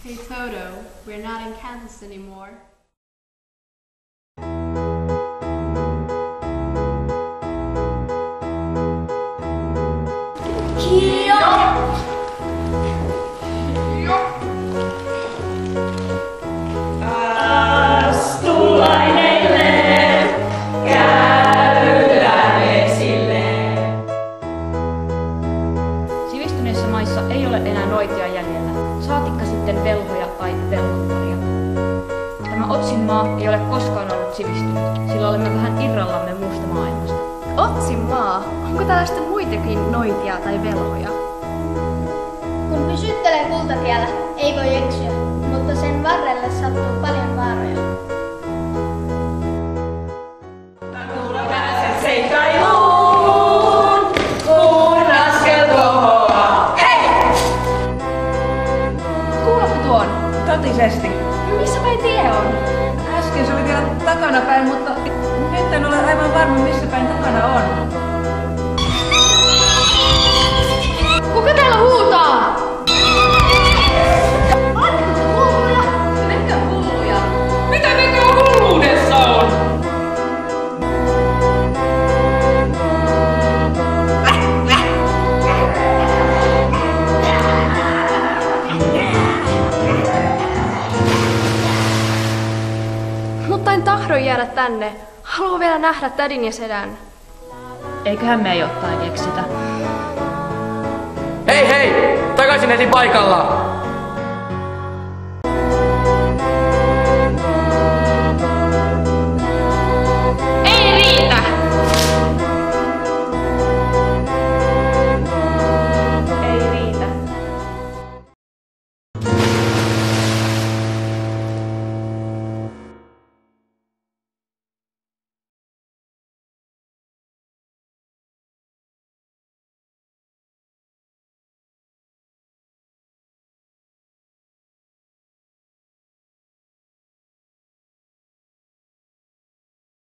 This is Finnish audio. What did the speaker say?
Hey Toto, we're not in Kansas anymore. Sivistyneissä maissa ei ole enää noitia jäljellä, saatikka sitten velhoja tai velhottaria. Tämä Otsin maa ei ole koskaan ollut sivistynyt, sillä olemme vähän irrallamme muusta maailmasta. Otsin maa? Onko täällä sitten muitakin noitia tai velhoja? Kun pysyttelee kultatiellä, ei voi eksyä, mutta sen varrelle sattuu paljon vaaroja. Kuuletko tuon? Totisesti. Missä päin tie on? Äsken se oli vielä takana päin, mutta nyt en ole aivan varma, missä päin takana on. Kuka täällä huutaa? Oletteko te hulluja? Mekö hulluja? Mitä tekee hulluudessa on? Mutta en tahdo jäädä tänne. Haluan vielä nähdä tädin ja sedän. Eiköhän me jotain keksitä. Hei hei! Takaisin heti paikalla!